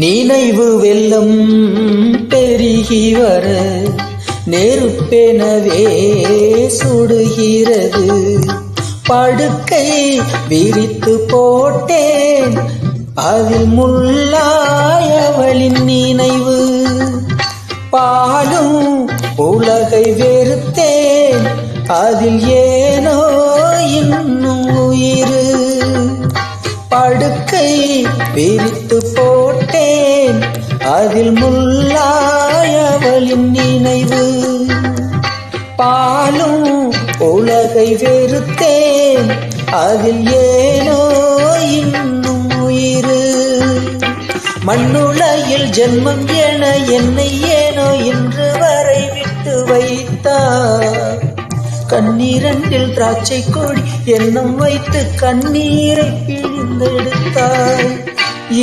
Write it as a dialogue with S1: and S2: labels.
S1: நினைவு வெள்ளம் பெருகி வர நெருப்பெனவே சுடுகிறது. படுக்கை விரித்து போட்டேன், அதில் முள்ளாயவளின் நினைவு. பாலும் உலகை வெறுத்தேன், அதில் ஏனோ இன்னும் உயிர். படுக்கை விரித்து போட்டேன், அதில் முள்ளாயவளின் நினைவு. பாலும் உலகை வெறுத்தேன், அதில் ஏனோ இன்னும் உயிர். மண்ணுலகில் ஜென்மம் என என்னை ஏனோ இன்று வரை விட்டு வைத்தார். கண்ணீரண்டில் திராட்சை கொடி எண்ணம் வைத்து கண்ணீரை பிழிந்தெடுத்தாய்.